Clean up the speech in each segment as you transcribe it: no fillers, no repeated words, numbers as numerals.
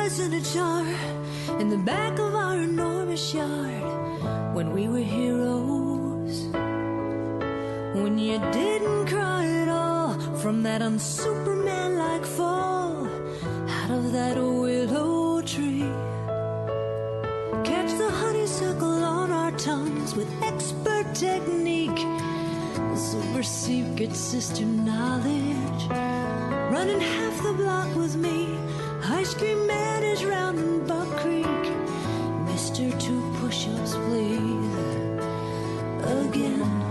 us in a jar in the back of our enormous yard when we were heroes. When you didn't cry at all from that un-Superman-like fall out of that willow tree. Catch the honeysuckle on our tongues with expert technique, super secret sister knowledge. Running half the block with me, ice cream man is round in Buck Creek. Mr. Two Push-Ups, please, again.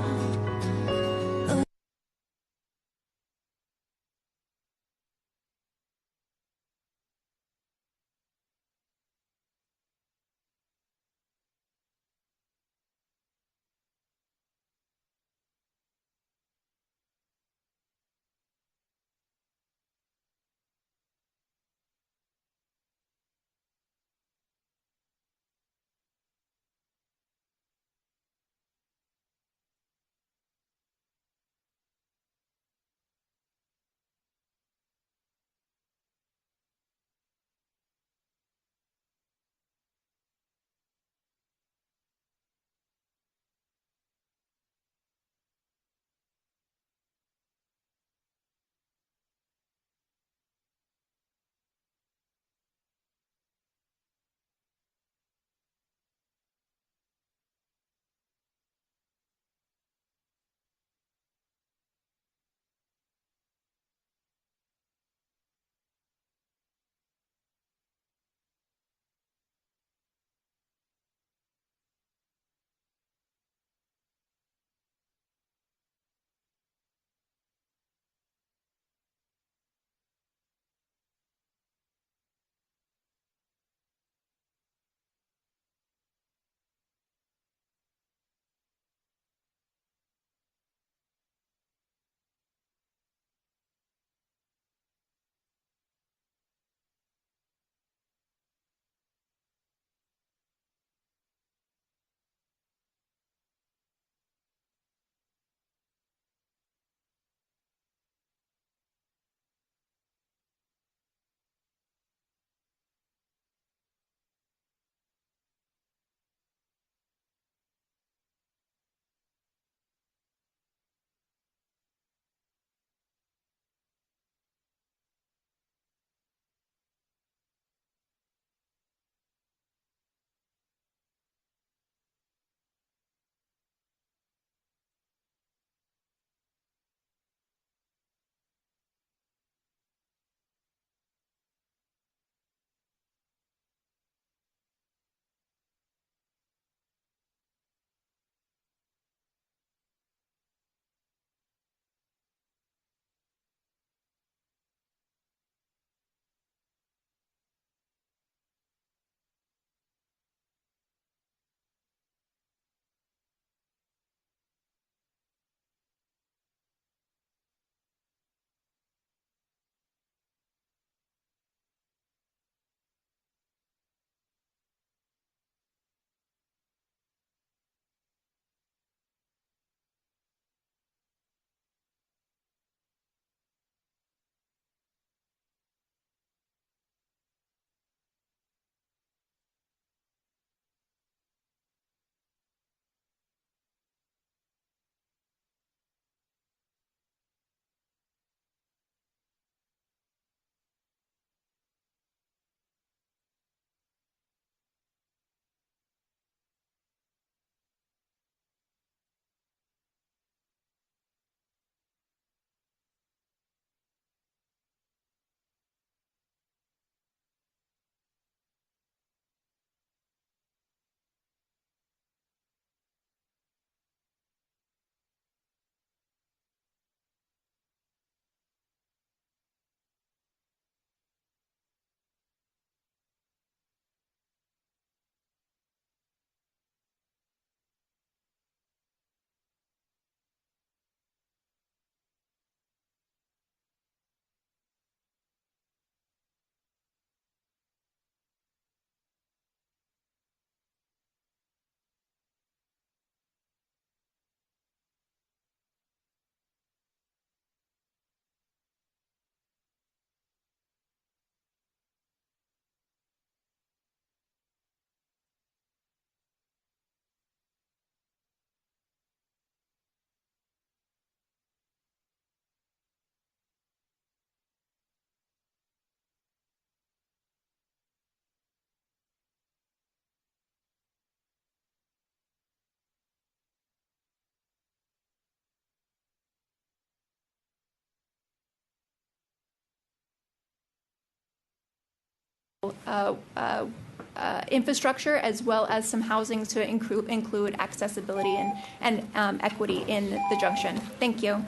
infrastructure as well as some housing to include accessibility and equity in the Junction. Thank you.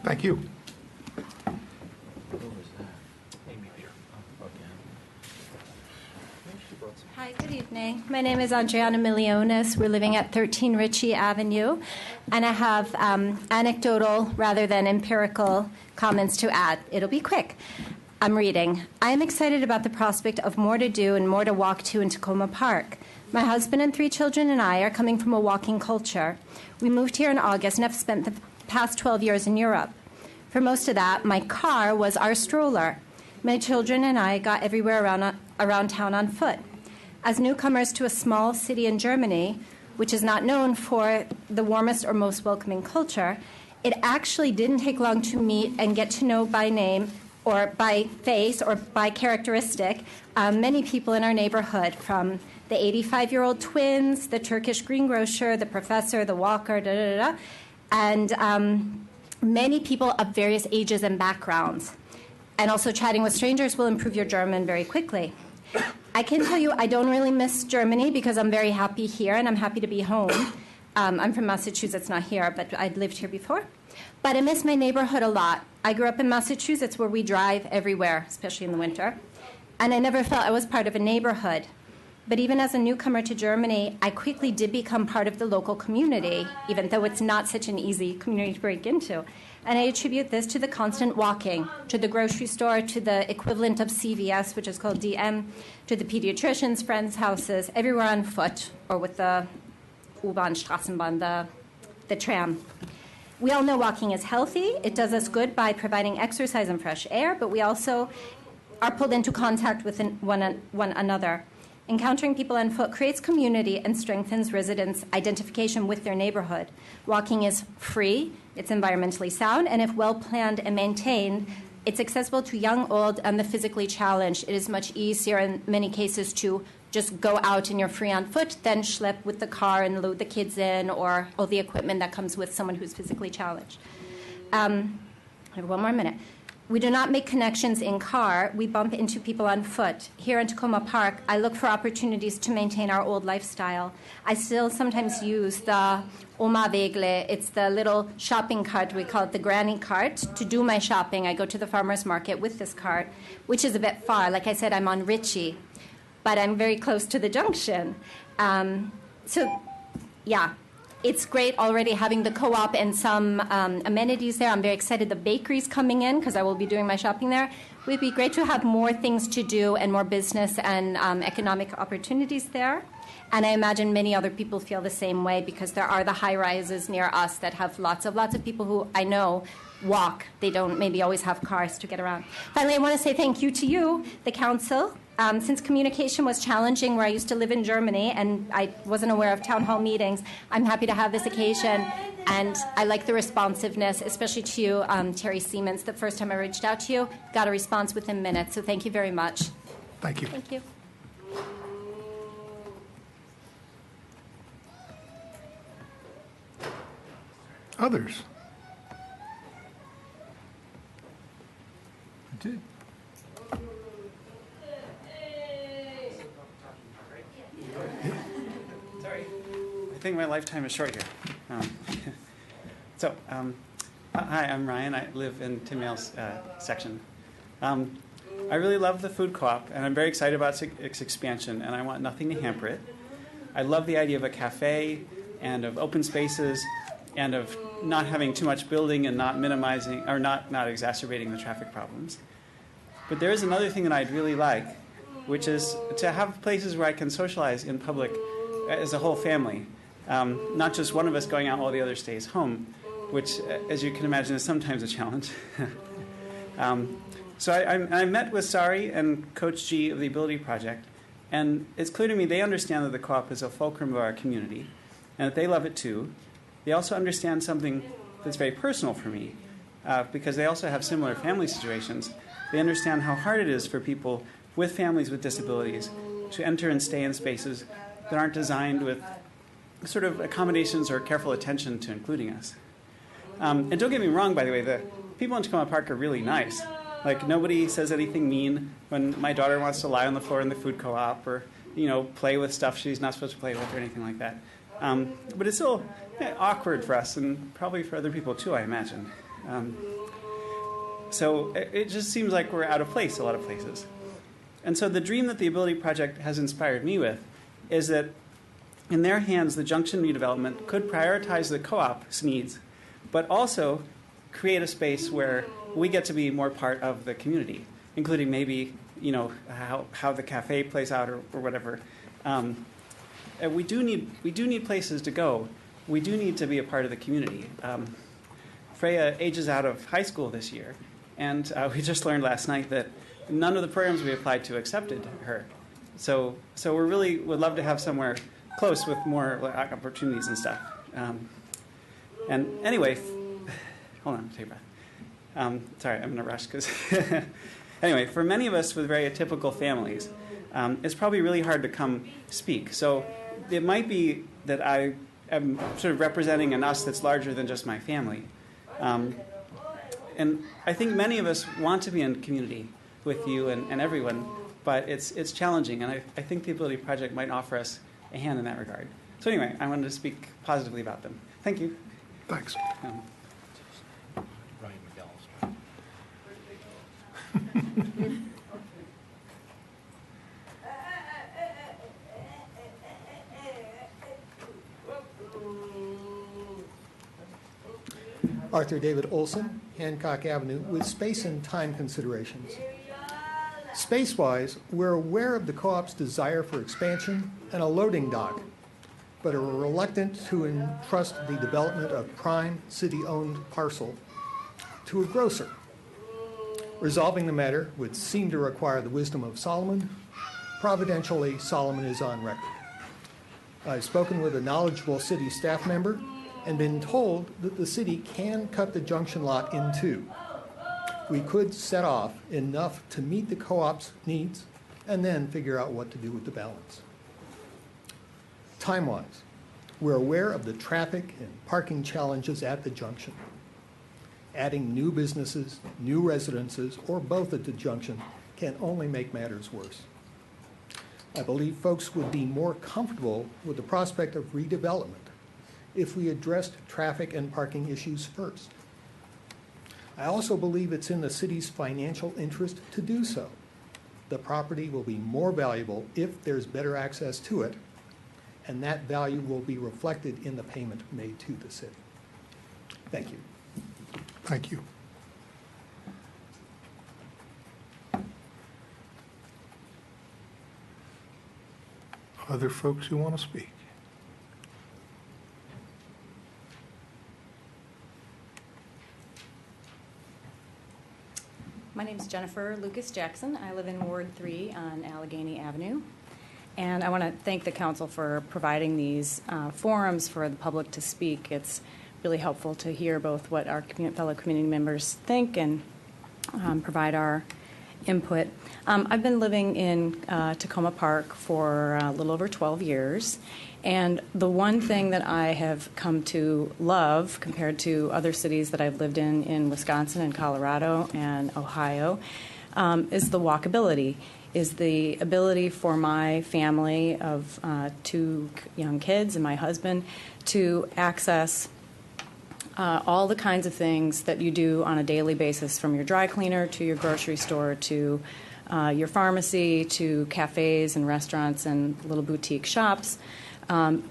Thank you. Hi, good evening. My name is Adriana Miliones. We're living at 13 Ritchie Avenue, and I have anecdotal rather than empirical comments to add. It'll be quick. I'm reading. I am excited about the prospect of more to do and more to walk to in Takoma Park. My husband and 3 children and I are coming from a walking culture. We moved here in August and have spent the past 12 years in Europe. For most of that, my car was our stroller. My children and I got everywhere around town on foot. As newcomers to a small city in Germany, which is not known for the warmest or most welcoming culture, it actually didn't take long to meet and get to know by name or by face or by characteristic many people in our neighborhood, from the 85-year-old twins, the Turkish greengrocer, the professor, the walker, and many people of various ages and backgrounds. And also chatting with strangers will improve your German very quickly. I can tell you I don't really miss Germany because I'm very happy here and I'm happy to be home. I'm from Massachusetts, not here, but I'd lived here before. But I miss my neighborhood a lot. I grew up in Massachusetts where we drive everywhere, especially in the winter. And I never felt I was part of a neighborhood. But even as a newcomer to Germany, I quickly did become part of the local community, even though it's not such an easy community to break into. And I attribute this to the constant walking, to the grocery store, to the equivalent of CVS, which is called DM, to the pediatricians' friends' houses, everywhere on foot, or with the U-Bahn, Straßenbahn, the tram. We all know walking is healthy. It does us good by providing exercise and fresh air, but we also are pulled into contact with one another. Encountering people on foot creates community and strengthens residents' identification with their neighborhood. Walking is free, it's environmentally sound, and if well planned and maintained, it's accessible to young, old, and the physically challenged. It is much easier in many cases to just go out and you're free on foot than schlep with the car and load the kids in or all the equipment that comes with someone who's physically challenged. I have 1 more minute. We do not make connections in car. We bump into people on foot. Here in Takoma Park, I look for opportunities to maintain our old lifestyle. I still sometimes use the Oma Wegle. It's the little shopping cart. We call it the granny cart. To do my shopping, I go to the farmer's market with this cart, which is a bit far. Like I said, I'm on Ritchie, but I'm very close to the Junction. It's great already having the co-op and some amenities there. I'm very excited the bakery's coming in because I will be doing my shopping there. It would be great to have more things to do and more business and economic opportunities there. And I imagine many other people feel the same way because there are the high-rises near us that have lots of people who I know walk. They don't maybe always have cars to get around. Finally, I want to say thank you to you, the council. Since communication was challenging where I used to live in Germany and I wasn't aware of town hall meetings, I'm happy to have this occasion. And I like the responsiveness, especially to you, Terry Siemens. The first time I reached out to you, got a response within minutes. So thank you very much. Thank you. Thank you. Others? I did. Sorry. I think my lifetime is short here. Hi, I'm Ryan. I live in Tim Yale's section. I really love the food co-op, and I'm very excited about its expansion, and I want nothing to hamper it. I love the idea of a cafe and of open spaces and of not having too much building and not minimizing or not exacerbating the traffic problems. But there is another thing that I'd really like, which is to have places where I can socialize in public as a whole family, not just one of us going out while the other stays home, which, as you can imagine, is sometimes a challenge. So I met with Sari and Coach G of the Ability Project, and it's clear to me they understand that the co-op is a fulcrum of our community, and that they love it too. They also understand something that's very personal for me, because they also have similar family situations. They understand how hard it is for people with families with disabilities to enter and stay in spaces that aren't designed with sort of accommodations or careful attention to including us. And don't get me wrong, by the way, the people in Takoma Park are really nice. Like, nobody says anything mean when my daughter wants to lie on the floor in the food co-op or, play with stuff she's not supposed to play with or anything like that. But it's still awkward for us and probably for other people too, I imagine. So it just seems like we're out of place a lot of places. And so the dream that the Ability Project has inspired me with is that in their hands, the Junction redevelopment could prioritize the co-op's needs, but also create a space where we get to be more part of the community, including maybe, how the cafe plays out or whatever. And we do need places to go. We do need to be a part of the community. Freya ages out of high school this year, and we just learned last night that none of the programs we applied to accepted her. So we really would love to have somewhere close with more opportunities and stuff. And anyway, hold on, take a breath. Sorry, I'm in a rush because. Anyway, for many of us with very atypical families, it's probably really hard to come speak. So it might be that I am sort of representing an us that's larger than just my family. And I think many of us want to be in community with you and everyone, but it's challenging, and I think the Ability Project might offer us a hand in that regard. So anyway, I wanted to speak positively about them. Thank you. Thanks. Arthur David Olson, Hancock Avenue, with space and time considerations. Space-wise, we're aware of the co-op's desire for expansion and a loading dock, but are reluctant to entrust the development of prime city-owned parcel to a grocer. Resolving the matter would seem to require the wisdom of Solomon. Providentially, Solomon is on record. I've spoken with a knowledgeable city staff member and been told that the city can cut the Junction lot in two. We could set off enough to meet the co-op's needs and then figure out what to do with the balance. Time-wise, we're aware of the traffic and parking challenges at the Junction. Adding new businesses, new residences, or both at the Junction can only make matters worse. I believe folks would be more comfortable with the prospect of redevelopment if we addressed traffic and parking issues first. I also believe it's in the city's financial interest to do so. The property will be more valuable if there's better access to it, and that value will be reflected in the payment made to the city. Thank you. Thank you. Other folks who want to speak? My name is Jennifer Lucas Jackson. I live in Ward 3 on Allegheny Avenue. And I want to thank the council for providing these forums for the public to speak. It's really helpful to hear both what our fellow community members think and provide our input. I've been living in Takoma Park for a little over 12 years. And the one thing that I have come to love compared to other cities that I've lived in Wisconsin and Colorado and Ohio, is the walkability, is the ability for my family of 2 young kids and my husband to access all the kinds of things that you do on a daily basis, from your dry cleaner to your grocery store to your pharmacy to cafes and restaurants and little boutique shops.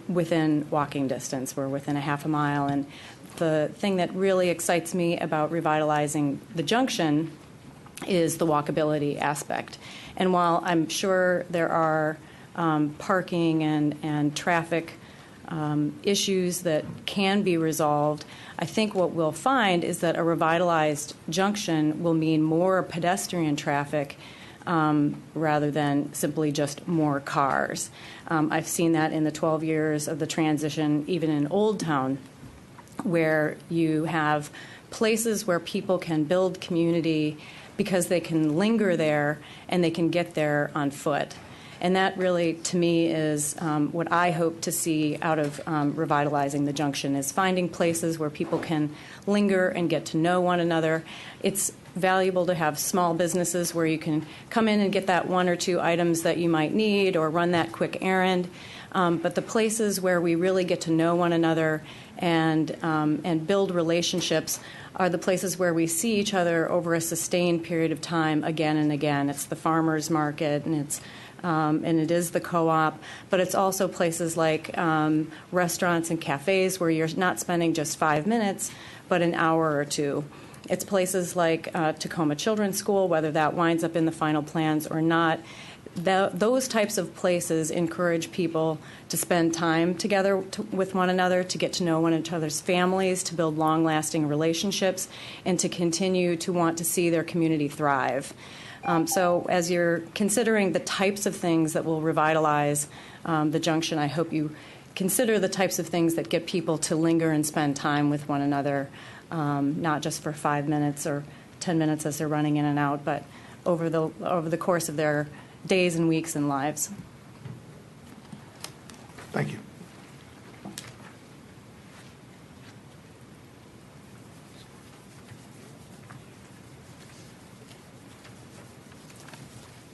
Within walking distance. We're within a half a mile. And the thing that really excites me about revitalizing the Junction is the walkability aspect. And while I'm sure there are parking and traffic issues that can be resolved, I think what we'll find is that a revitalized Junction will mean more pedestrian traffic rather than simply just more cars. I've seen that in the 12 years of the transition, even in Old Town, where you have places where people can build community because they can linger there and they can get there on foot. And that really, to me, is what I hope to see out of revitalizing the Junction, is finding places where people can linger and get to know one another. It's valuable to have small businesses where you can come in and get that one or two items that you might need or run that quick errand. But the places where we really get to know one another and build relationships are the places where we see each other over a sustained period of time again and again. It's the farmers market, and it is the co-op, but it's also places like restaurants and cafes where you're not spending just 5 minutes, but an hour or two. It's places like Takoma Children's School, whether that winds up in the final plans or not. Those types of places encourage people to spend time together with one another, to get to know one another's families, to build long-lasting relationships, and to continue to want to see their community thrive. So as you're considering the types of things that will revitalize the Junction, I hope you consider the types of things that get people to linger and spend time with one another, not just for 5 minutes or 10 minutes as they're running in and out, but over the course of their days and weeks and lives. Thank you.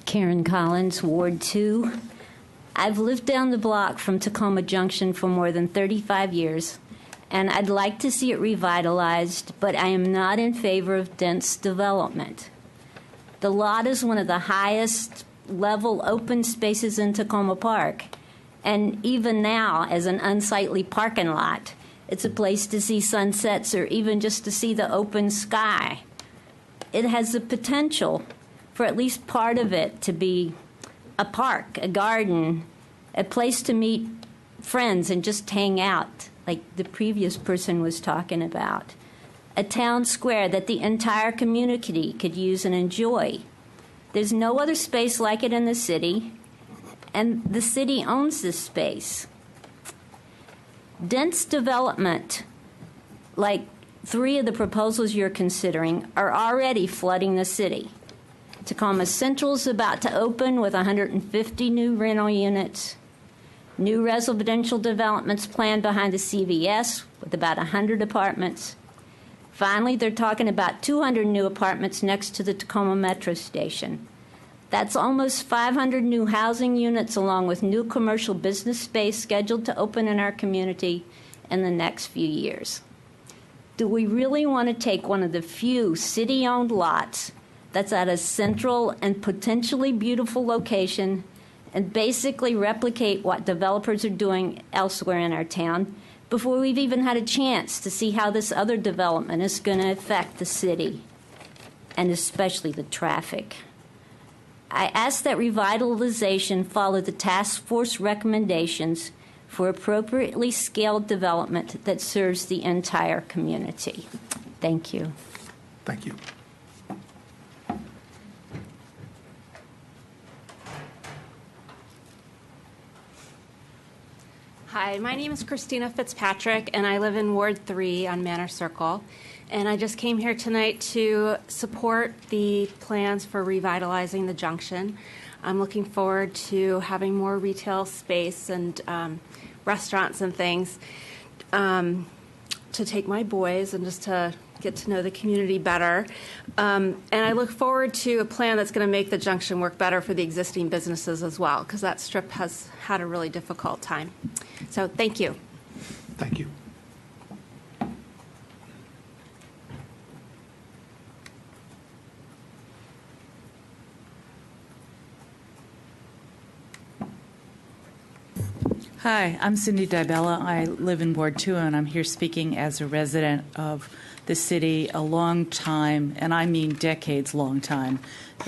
Karen Collins, Ward 2. I've lived down the block from Takoma Junction for more than 35 years, and I'd like to see it revitalized, but I am not in favor of dense development. The lot is one of the highest level open spaces in Takoma Park, and even now, as an unsightly parking lot, it's a place to see sunsets or even just to see the open sky. It has the potential for at least part of it to be a park, a garden, a place to meet friends and just hang out, like the previous person was talking about. A town square that the entire community could use and enjoy. There's no other space like it in the city, and the city owns this space. Dense development, like 3 of the proposals you're considering, are already flooding the city. Takoma Central is about to open with 150 new rental units. New residential developments planned behind the CVS with about 100 apartments. Finally, they're talking about 200 new apartments next to the Takoma Metro Station. That's almost 500 new housing units along with new commercial business space scheduled to open in our community in the next few years. Do we really want to take one of the few city-owned lots that's at a central and potentially beautiful location and basically replicate what developers are doing elsewhere in our town before we've even had a chance to see how this other development is going to affect the city, and especially the traffic? I ask that revitalization follow the task force recommendations for appropriately scaled development that serves the entire community. Thank you. Thank you. Hi, my name is Christina Fitzpatrick, and I live in Ward 3 on Manor Circle. And I just came here tonight to support the plans for revitalizing the Junction. I'm looking forward to having more retail space and restaurants and things to take my boys and just to get to know the community better. And I look forward to a plan that's going to make the Junction work better for the existing businesses as well, because that strip has had a really difficult time. So thank you. Thank you. Hi, I'm Cindy Dibella. I live in Ward 2, and I'm here speaking as a resident of the city, a long time, and I mean decades long time,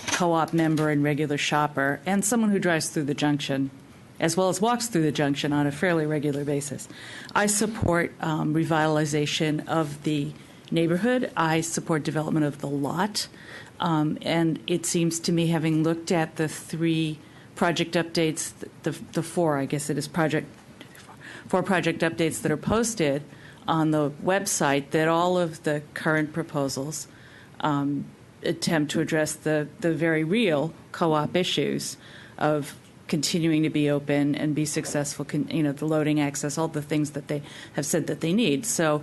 co-op member and regular shopper, and someone who drives through the Junction, as well as walks through the Junction on a fairly regular basis. I support revitalization of the neighborhood. I support development of the lot. And it seems to me, having looked at the 3 project updates, the 4, I guess it is, 4 project updates that are posted on the website, that all of the current proposals attempt to address the very real co-op issues of continuing to be open and be successful, the loading access, all the things that they have said that they need. So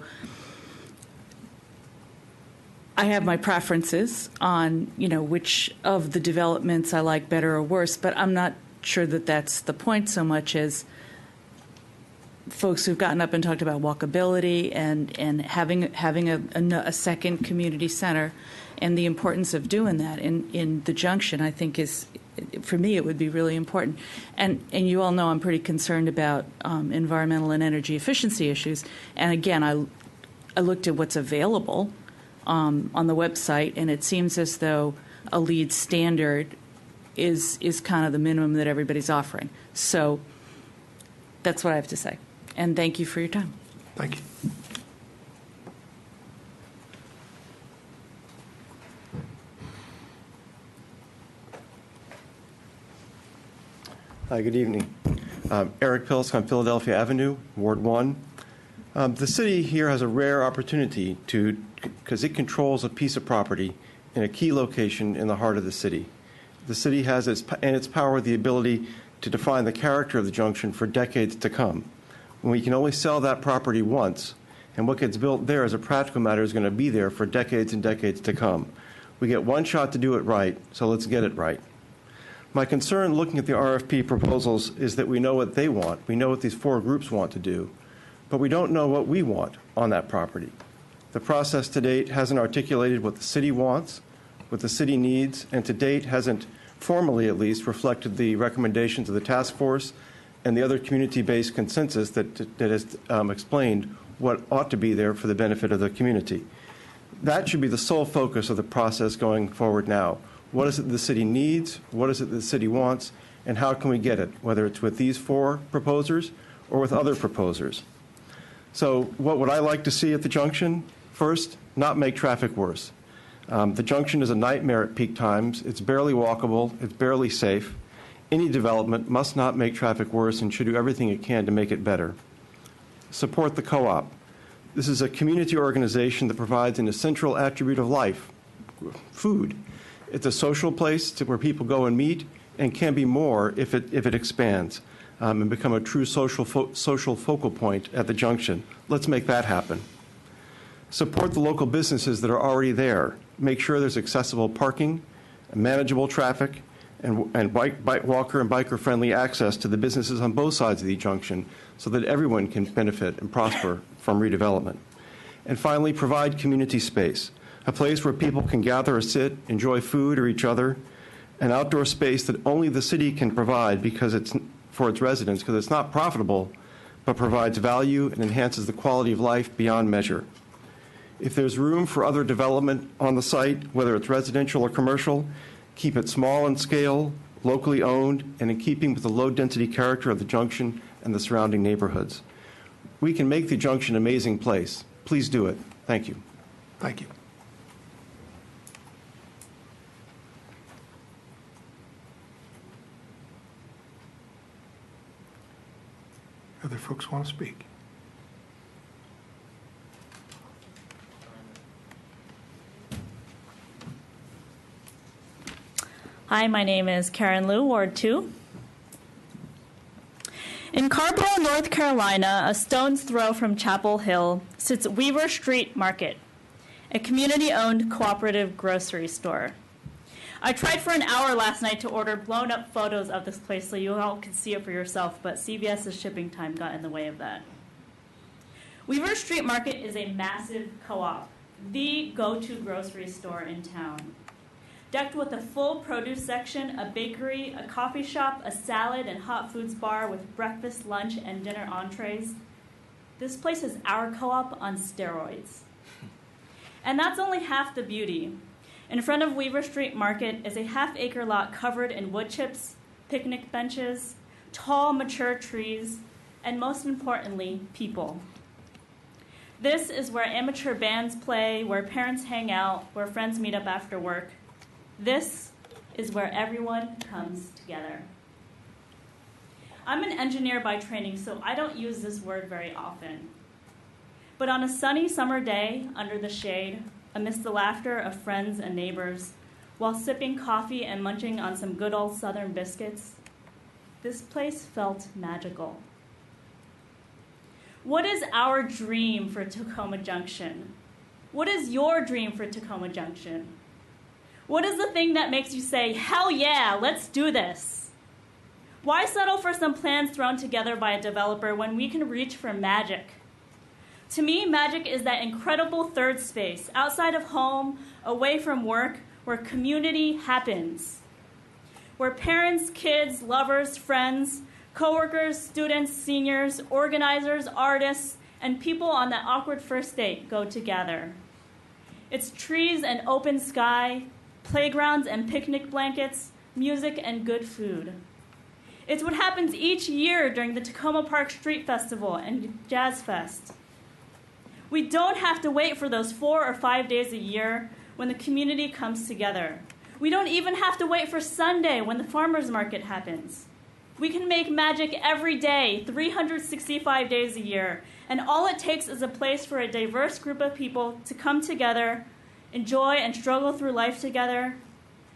I have my preferences on, which of the developments I like better or worse, but I'm not sure that that's the point so much as folks who've gotten up and talked about walkability and having a second community center and the importance of doing that in the Junction, I think is, for me, it would be really important. And you all know I'm pretty concerned about environmental and energy efficiency issues. And again, I looked at what's available on the website, and it seems as though a LEED standard is kind of the minimum that everybody's offering. So that's what I have to say. And thank you for your time. Thank you. Hi, good evening. Eric Pilsk on Philadelphia Avenue, Ward 1. The city here has a rare opportunity because it controls a piece of property in a key location in the heart of the city. The city has in its power the ability to define the character of the Junction for decades to come. When we can only sell that property once, and what gets built there as a practical matter is going to be there for decades and decades to come. We get one shot to do it right, so let's get it right. My concern looking at the RFP proposals is that we know what they want. We know what these four groups want to do, but we don't know what we want on that property. The process to date hasn't articulated what the city wants, what the city needs, and to date hasn't, formally at least, reflected the recommendations of the task force and the other community-based consensus that has explained what ought to be there for the benefit of the community. That should be the sole focus of the process going forward now. What is it the city needs? What is it the city wants? And how can we get it, whether it's with these four proposers or with other proposers? So what would I like to see at the Junction? First, not make traffic worse. The Junction is a nightmare at peak times. It's barely walkable. It's barely safe. Any development must not make traffic worse and should do everything it can to make it better. Support the co-op. This is a community organization that provides an essential attribute of life, food. It's a social place where people go and meet and can be more if it expands and become a true social focal point at the Junction. Let's make that happen. Support the local businesses that are already there. Make sure there's accessible parking, manageable traffic, and walker and biker-friendly access to the businesses on both sides of the Junction so that everyone can benefit and prosper from redevelopment. And finally, provide community space, a place where people can gather or sit, enjoy food or each other, an outdoor space that only the city can provide for its residents because it's not profitable, but provides value and enhances the quality of life beyond measure. If there's room for other development on the site, whether it's residential or commercial, keep it small in scale, locally owned, and in keeping with the low-density character of the Junction and the surrounding neighborhoods. We can make the Junction an amazing place. Please do it. Thank you. Thank you. Other folks want to speak? Hi, my name is Karen Liu, Ward 2. In Carborough, North Carolina, a stone's throw from Chapel Hill, sits Weaver Street Market, a community-owned cooperative grocery store. I tried for an hour last night to order blown-up photos of this place so you all could see it for yourself, but CVS's shipping time got in the way of that. Weaver Street Market is a massive co-op, the go-to grocery store in town. Decked with a full produce section, a bakery, a coffee shop, a salad and hot foods bar with breakfast, lunch, and dinner entrees. This place is our co-op on steroids. And that's only half the beauty. In front of Weaver Street Market is a half-acre lot covered in wood chips, picnic benches, tall, mature trees, and most importantly, people. This is where amateur bands play, where parents hang out, where friends meet up after work. This is where everyone comes together. I'm an engineer by training, so I don't use this word very often. But on a sunny summer day, under the shade, amidst the laughter of friends and neighbors, while sipping coffee and munching on some good old Southern biscuits, this place felt magical. What is our dream for Takoma Junction? What is your dream for Takoma Junction? What is the thing that makes you say, hell yeah, let's do this? Why settle for some plans thrown together by a developer when we can reach for magic? To me, magic is that incredible third space, outside of home, away from work, where community happens. Where parents, kids, lovers, friends, coworkers, students, seniors, organizers, artists, and people on that awkward first date go together. It's trees and open sky, playgrounds and picnic blankets, music and good food. It's what happens each year during the Takoma Park Street Festival and Jazz Fest. We don't have to wait for those 4 or 5 days a year when the community comes together. We don't even have to wait for Sunday when the farmers market happens. We can make magic every day, 365 days a year, and all it takes is a place for a diverse group of people to come together, enjoy and struggle through life together,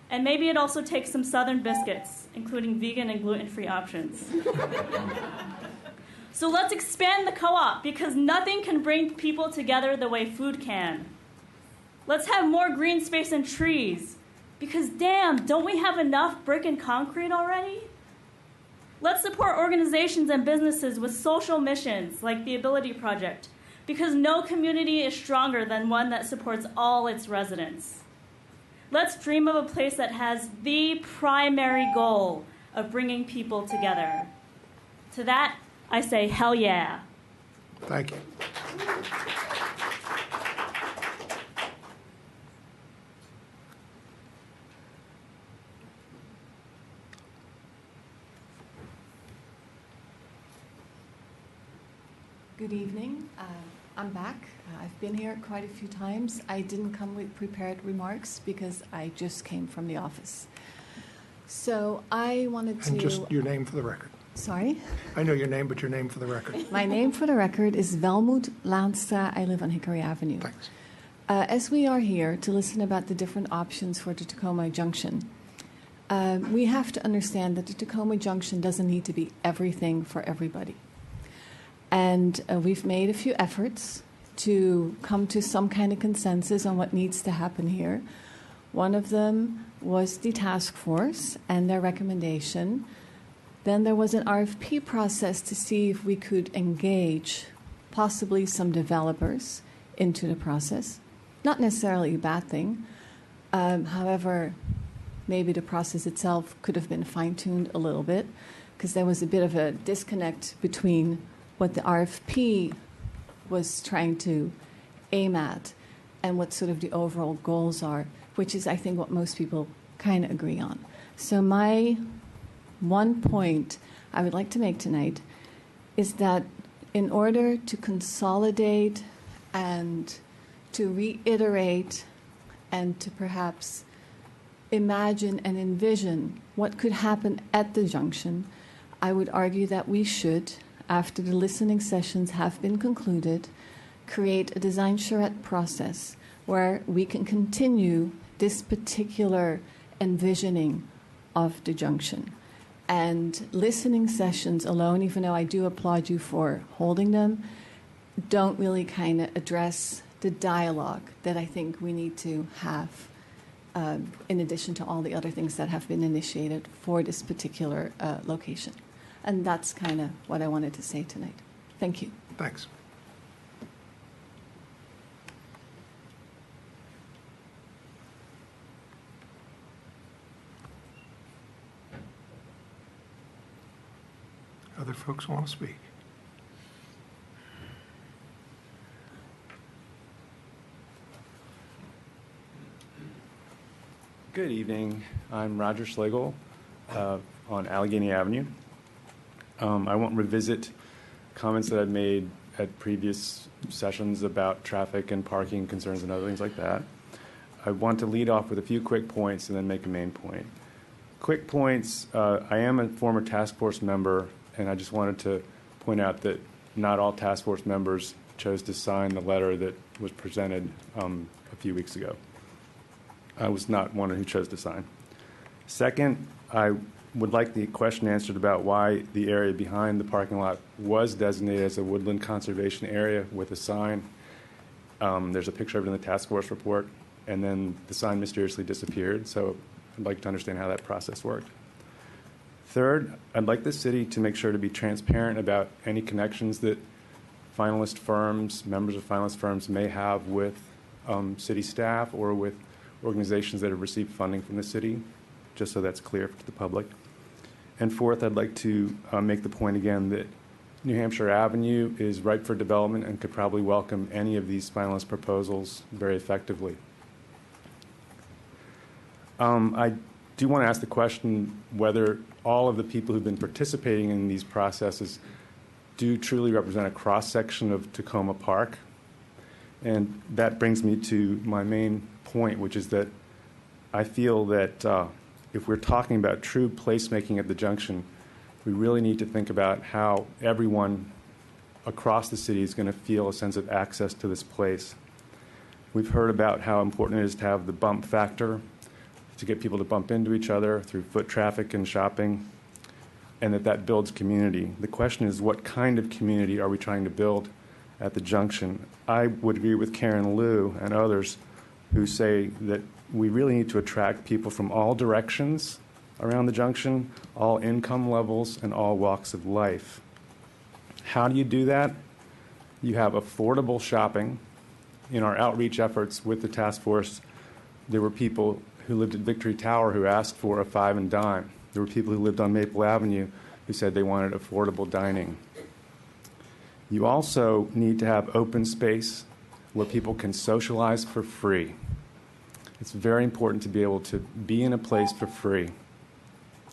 and maybe it also takes some Southern biscuits, including vegan and gluten-free options. So let's expand the co-op, because nothing can bring people together the way food can. Let's have more green space and trees, because damn, don't we have enough brick and concrete already? Let's support organizations and businesses with social missions like the Ability Project, because no community is stronger than one that supports all its residents. Let's dream of a place that has the primary goal of bringing people together. To that, I say, hell yeah. Thank you. Good evening. I'm back. I've been here quite a few times. I didn't come with prepared remarks because I just came from the office. So I wanted to... And just your name for the record. Sorry? I know your name, but your name for the record. My name for the record is Velmoed Laanstra. I live on Hickory Avenue. Thanks. As we are here to listen about the different options for the Takoma Junction, we have to understand that the Takoma Junction doesn't need to be everything for everybody. And we've made a few efforts to come to some kind of consensus on what needs to happen here. One of them was the task force and their recommendation. Then there was an RFP process to see if we could engage possibly some developers into the process. Not necessarily a bad thing. However, maybe the process itself could have been fine-tuned a little bit, because there was a bit of a disconnect between what the RFP was trying to aim at and what sort of the overall goals are, which is, I think, what most people kind of agree on. So my one point I would like to make tonight is that in order to consolidate and to reiterate and to perhaps imagine and envision what could happen at the junction, I would argue that we should, after the listening sessions have been concluded, create a design charrette process where we can continue this particular envisioning of the junction. And listening sessions alone, even though I do applaud you for holding them, don't really kind of address the dialogue that I think we need to have in addition to all the other things that have been initiated for this particular location. And that's kind of what I wanted to say tonight. Thank you. Thanks. Other folks want to speak? Good evening. I'm Roger Schlegel on Allegheny Avenue. I won't revisit comments that I've made at previous sessions about traffic and parking concerns and other things like that. I want to lead off with a few quick points and then make a main point. Quick points, I am a former task force member, and I just wanted to point out that not all task force members chose to sign the letter that was presented a few weeks ago. I was not one who chose to sign. Second, I would like the question answered about why the area behind the parking lot was designated as a woodland conservation area with a sign. There's a picture of it in the task force report, and then the sign mysteriously disappeared. So I'd like to understand how that process worked. Third, I'd like the city to make sure to be transparent about any connections that finalist firms, members of finalist firms may have with city staff or with organizations that have received funding from the city, just so that's clear to the public. And fourth, I'd like to make the point again that New Hampshire Avenue is ripe for development and could probably welcome any of these finalist proposals very effectively. I do want to ask the question whether all of the people who've been participating in these processes do truly represent a cross-section of Takoma Park. And that brings me to my main point, which is that I feel that if we're talking about true placemaking at the junction, we really need to think about how everyone across the city is going to feel a sense of access to this place. We've heard about how important it is to have the bump factor, to get people to bump into each other through foot traffic and shopping, and that builds community. The question is, what kind of community are we trying to build at the junction? I would agree with Karen Liu and others who say that we really need to attract people from all directions around the junction, all income levels, and all walks of life. How do you do that? You have affordable shopping. In our outreach efforts with the task force, there were people who lived at Victory Tower who asked for a 5 and dime. There were people who lived on Maple Avenue who said they wanted affordable dining. You also need to have open space where people can socialize for free. It's very important to be able to be in a place for free.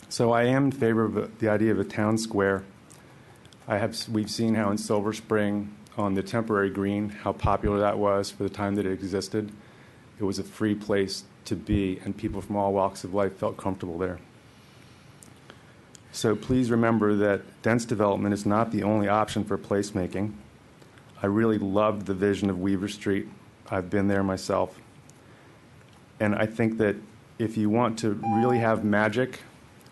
So I am in favor of the idea of a town square. We've seen how in Silver Spring on the temporary green, how popular that was for the time that it existed. It was a free place to be, and people from all walks of life felt comfortable there. So please remember that dense development is not the only option for placemaking. I really loved the vision of Weaver Street. I've been there myself. And I think that if you want to really have magic,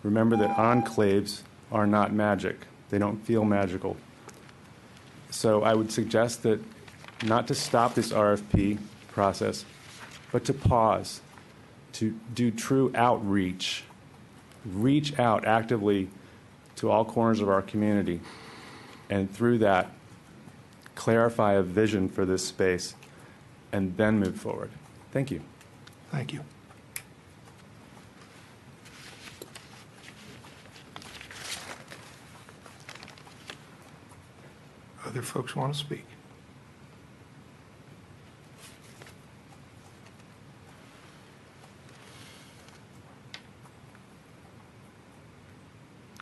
remember that enclaves are not magic. They don't feel magical. So I would suggest that not to stop this RFP process, but to pause, to do true outreach, reach out actively to all corners of our community, and through that, clarify a vision for this space, and then move forward. Thank you. Thank you. Other folks want to speak?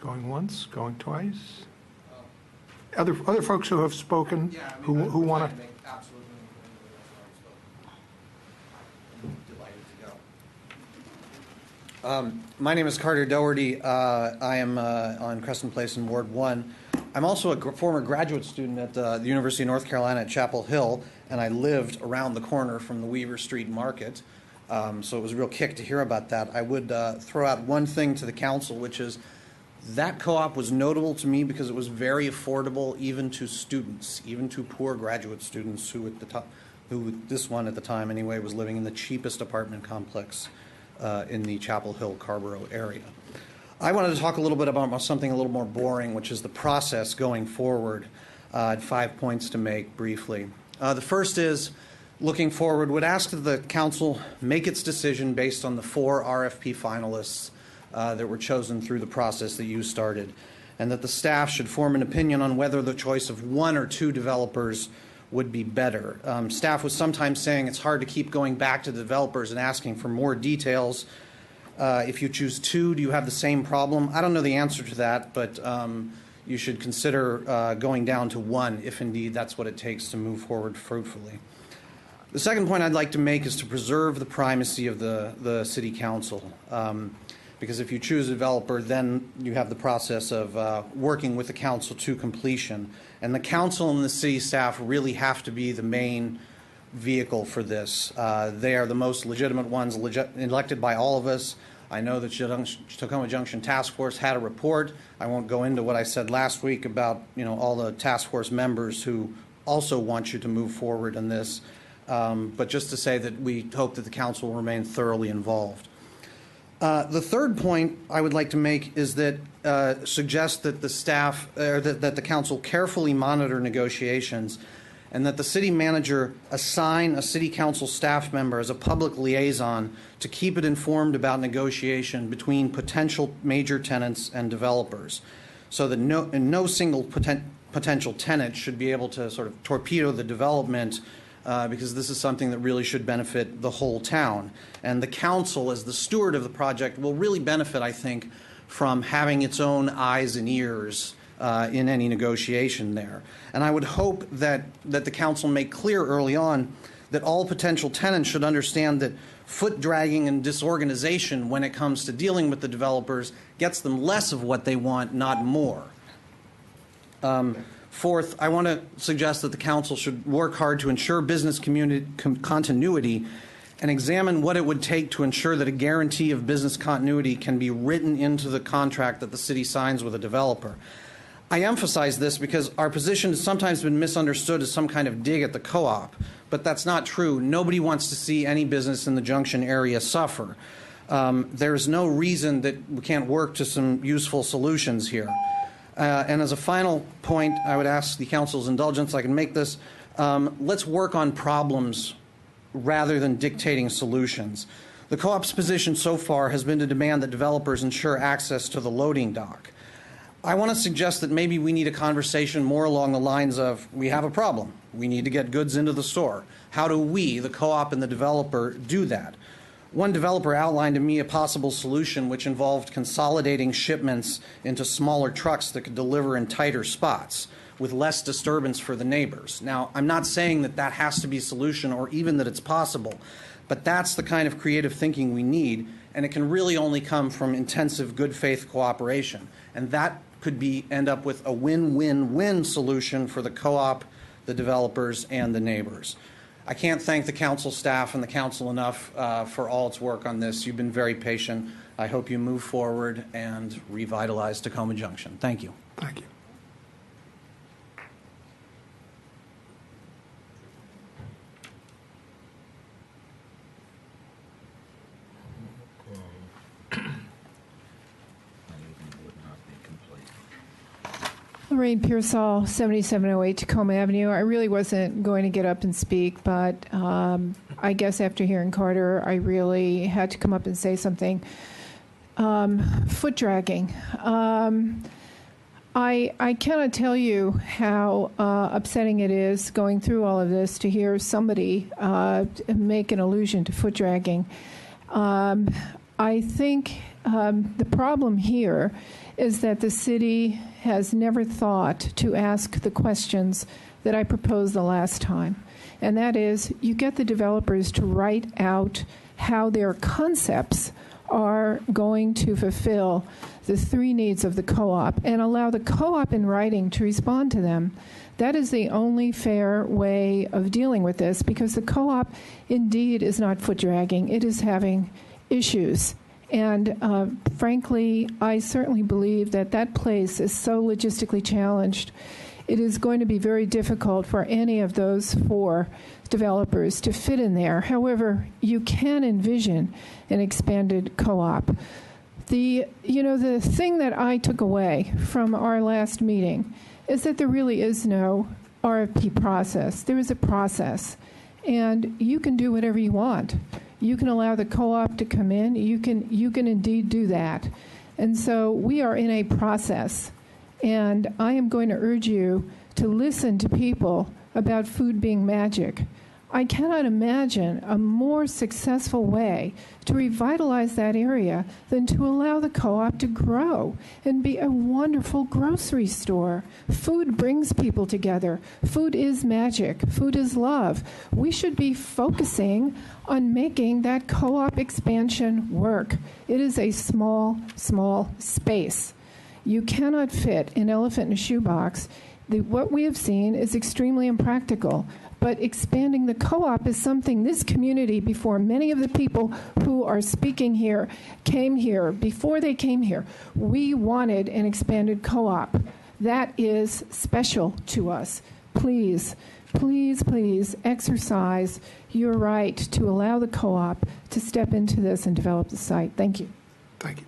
Going once, going twice? Other folks who have spoken, who want to? My name is Carter Doherty. I am on Crescent Place in Ward 1. I'm also a former graduate student at the University of North Carolina at Chapel Hill, and I lived around the corner from the Weaver Street Market. So it was a real kick to hear about that. I would throw out one thing to the council, which is that co-op was notable to me because it was very affordable even to students, even to poor graduate students who this one at the time anyway was living in the cheapest apartment complex in the Chapel Hill, Carborough area. I wanted to talk a little bit about something a little more boring, which is the process going forward. I had 5 points to make briefly. The first is, looking forward, would ask that the council make its decision based on the 4 RFP finalists that were chosen through the process that you started, and that the staff should form an opinion on whether the choice of 1 or 2 developers would be better. Staff was sometimes saying it's hard to keep going back to the developers and asking for more details. If you choose 2, do you have the same problem? I don't know the answer to that, but you should consider going down to 1 if indeed that's what it takes to move forward fruitfully. The second point I'd like to make is to preserve the primacy of the city council. Because if you choose a developer, then you have the process of working with the council to completion. And the council and the city staff really have to be the main vehicle for this. They are the most legitimate ones elected by all of us. I know the Takoma Junction Task Force had a report. I won't go into what I said last week about all the task force members who also want you to move forward in this. but just to say that we hope that the council will remain thoroughly involved. The third point I would like to make is that suggest that the staff, or that the council carefully monitor negotiations, and that the city manager assign a city council staff member as a public liaison to keep it informed about negotiation between potential major tenants and developers, so that no single potential tenant should be able to sort of torpedo the development, because this is something that really should benefit the whole town. And the council, as the steward of the project, will really benefit, I think, from having its own eyes and ears in any negotiation there. And I would hope that the council make clear early on that all potential tenants should understand that foot dragging and disorganization when it comes to dealing with the developers gets them less of what they want, not more. Fourth, I want to suggest that the council should work hard to ensure business community continuity and examine what it would take to ensure that a guarantee of business continuity can be written into the contract that the city signs with a developer. I emphasize this because our position has sometimes been misunderstood as some kind of dig at the co-op, but that's not true. Nobody wants to see any business in the Junction area suffer. There's no reason that we can't work to some useful solutions here. And as a final point, I would ask the council's indulgence, I can make this, let's work on problems rather than dictating solutions. The co-op's position so far has been to demand that developers ensure access to the loading dock. I want to suggest that maybe we need a conversation more along the lines of, we have a problem. We need to get goods into the store. How do we, the co-op and the developer, do that? One developer outlined to me a possible solution which involved consolidating shipments into smaller trucks that could deliver in tighter spots with less disturbance for the neighbors. Now, I'm not saying that that has to be a solution or even that it's possible, but that's the kind of creative thinking we need, and it can really only come from intensive good faith cooperation. And that could end up with a win-win-win solution for the co-op, the developers, and the neighbors. I can't thank the council staff and the council enough for all its work on this. You've been very patient. I hope you move forward and revitalize Takoma Junction. Thank you. Thank you. Lorraine Pearsall, 7708 Takoma Avenue. I really wasn't going to get up and speak, but I guess after hearing Carter, I really had to come up and say something. Foot dragging. I cannot tell you how upsetting it is going through all of this to hear somebody make an allusion to foot dragging. I think the problem here is that the city has never thought to ask the questions that I proposed the last time. And that is, you get the developers to write out how their concepts are going to fulfill the three needs of the co-op and allow the co-op in writing to respond to them. That is the only fair way of dealing with this, because the co-op indeed is not foot dragging. It is having issues. And frankly, I certainly believe that that place is so logistically challenged, it is going to be very difficult for any of those four developers to fit in there. However, you can envision an expanded co-op. The thing that I took away from our last meeting is that there really is no RFP process. There is a process, and you can do whatever you want. You can allow the co-op to come in. You can indeed do that. And so we are in a process, and I am going to urge you to listen to people about food being magic. I cannot imagine a more successful way to revitalize that area than to allow the co-op to grow and be a wonderful grocery store. Food brings people together. Food is magic. Food is love. We should be focusing on making that co-op expansion work. It is a small, small space. You cannot fit an elephant in a shoebox. What we have seen is extremely impractical. But expanding the co-op is something this community, before many of the people who are speaking here came here, before they came here, we wanted an expanded co-op. That is special to us. please, please, please exercise your right to allow the co-op to step into this and develop the site. Thank you. Thank you.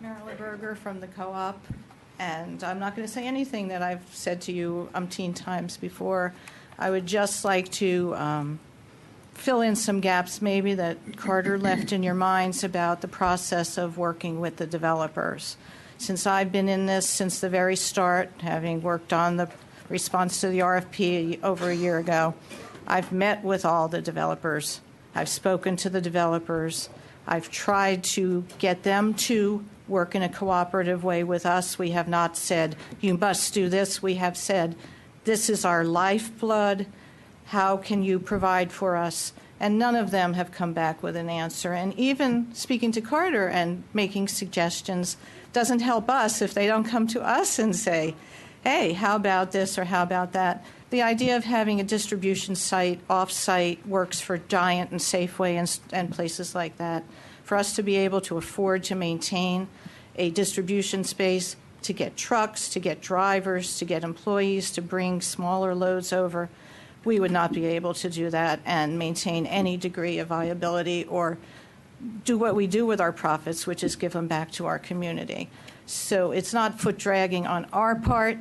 Marilyn Berger from the co-op, and I'm not going to say anything that I've said to you umpteen times before. I would just like to fill in some gaps maybe that Carter left in your minds about the process of working with the developers. Since I've been in this since the very start, having worked on the response to the RFP over a year ago, I've met with all the developers. I've spoken to the developers. I've tried to get them to work in a cooperative way with us. We have not said, you must do this. We have said, this is our lifeblood. How can you provide for us? And none of them have come back with an answer. And even speaking to Carter and making suggestions doesn't help us if they don't come to us and say, hey, how about this or how about that? The idea of having a distribution site off-site works for Giant and Safeway and places like that. For us to be able to afford to maintain a distribution space, to get trucks, to get drivers, to get employees, to bring smaller loads over, we would not be able to do that and maintain any degree of viability or do what we do with our profits, which is give them back to our community. So it's not foot dragging on our part.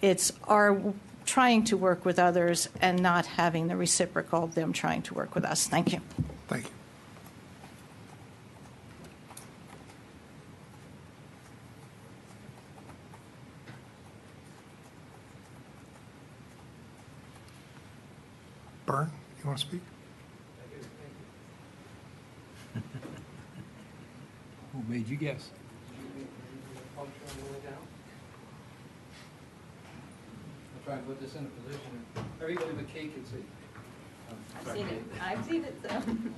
It's our trying to work with others and not having the reciprocal of them trying to work with us. Thank you. Thank you. Byrne, you want to speak? Who made you guess? I'll try and put this in a position everybody but Kate can see. I've seen it. I've seen it, so.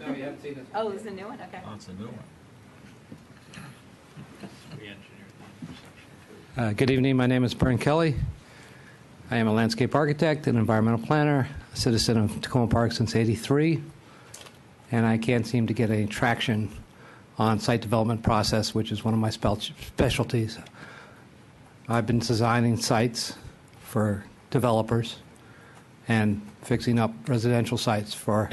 No, you haven't seen it. Oh, it's a new one? Okay. Oh, it's a new one. Good evening. My name is Byrne Kelly. I am a landscape architect and environmental planner, a citizen of Takoma Park since '83, and I can't seem to get any traction on site development process, which is one of my specialties. I've been designing sites for developers and fixing up residential sites for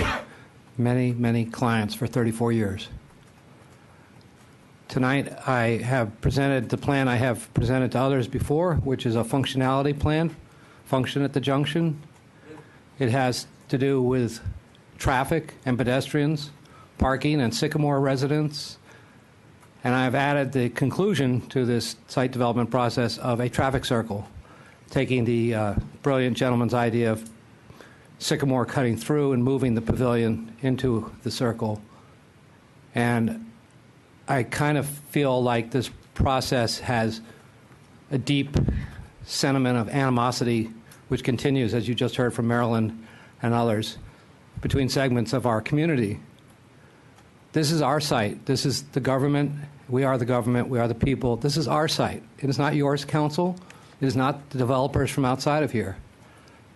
many, many clients for 34 years. Tonight, I have presented the plan I have presented to others before, which is a functionality plan, function at the junction. It has to do with traffic and pedestrians, parking and Sycamore residents. And I've added the conclusion to this site development process of a traffic circle, taking the brilliant gentleman's idea of Sycamore cutting through and moving the pavilion into the circle. And I kind of feel like this process has a deep sentiment of animosity, which continues, as you just heard from Marilyn and others, between segments of our community. This is our site. This is the government. We are the government. We are the people. This is our site. It is not yours, council. It is not the developers from outside of here.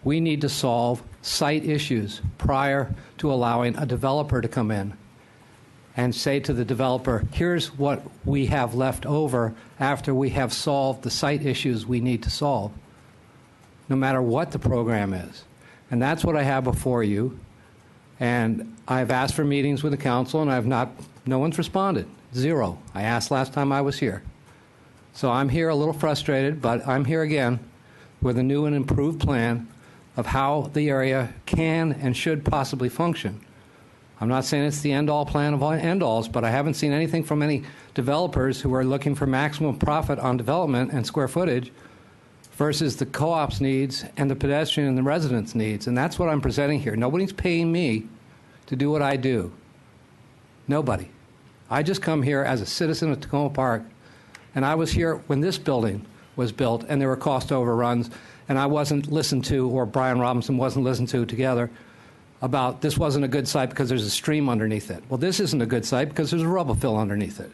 We need to solve site issues prior to allowing a developer to come in and say to the developer, here's what we have left over after we have solved the site issues we need to solve, no matter what the program is. And that's what I have before you. And I've asked for meetings with the council, and no one's responded. Zero. I asked last time I was here. So I'm here a little frustrated, but I'm here again with a new and improved plan of how the area can and should possibly function. I'm not saying it's the end-all plan of end-alls, but I haven't seen anything from any developers who are looking for maximum profit on development and square footage versus the co-op's needs and the pedestrian and the residents' needs. And that's what I'm presenting here. Nobody's paying me to do what I do. Nobody. I just come here as a citizen of Takoma Park, and I was here when this building was built, and there were cost overruns, and I wasn't listened to, or Brian Robinson wasn't listened to together, about this wasn't a good site because there's a stream underneath it. Well, this isn't a good site because there's a rubble fill underneath it.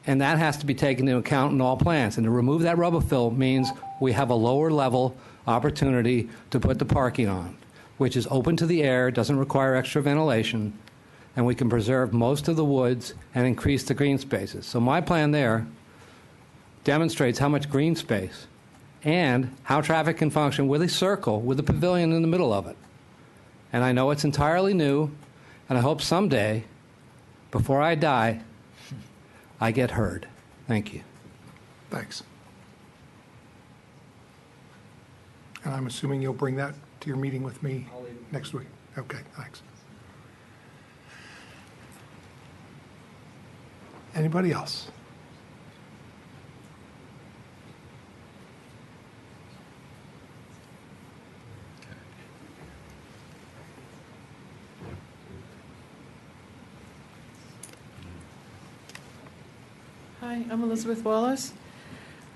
And that has to be taken into account in all plans. And to remove that rubble fill means we have a lower level opportunity to put the parking on. which is open to the air, doesn't require extra ventilation, and we can preserve most of the woods and increase the green spaces. So my plan there demonstrates how much green space and how traffic can function with a circle with a pavilion in the middle of it. And I know it's entirely new, and I hope someday, before I die, I get heard. Thank you. Thanks. And I'm assuming you'll bring that to your meeting with me next week. Okay, thanks. Anybody else? Hi, I'm Elizabeth Wallace.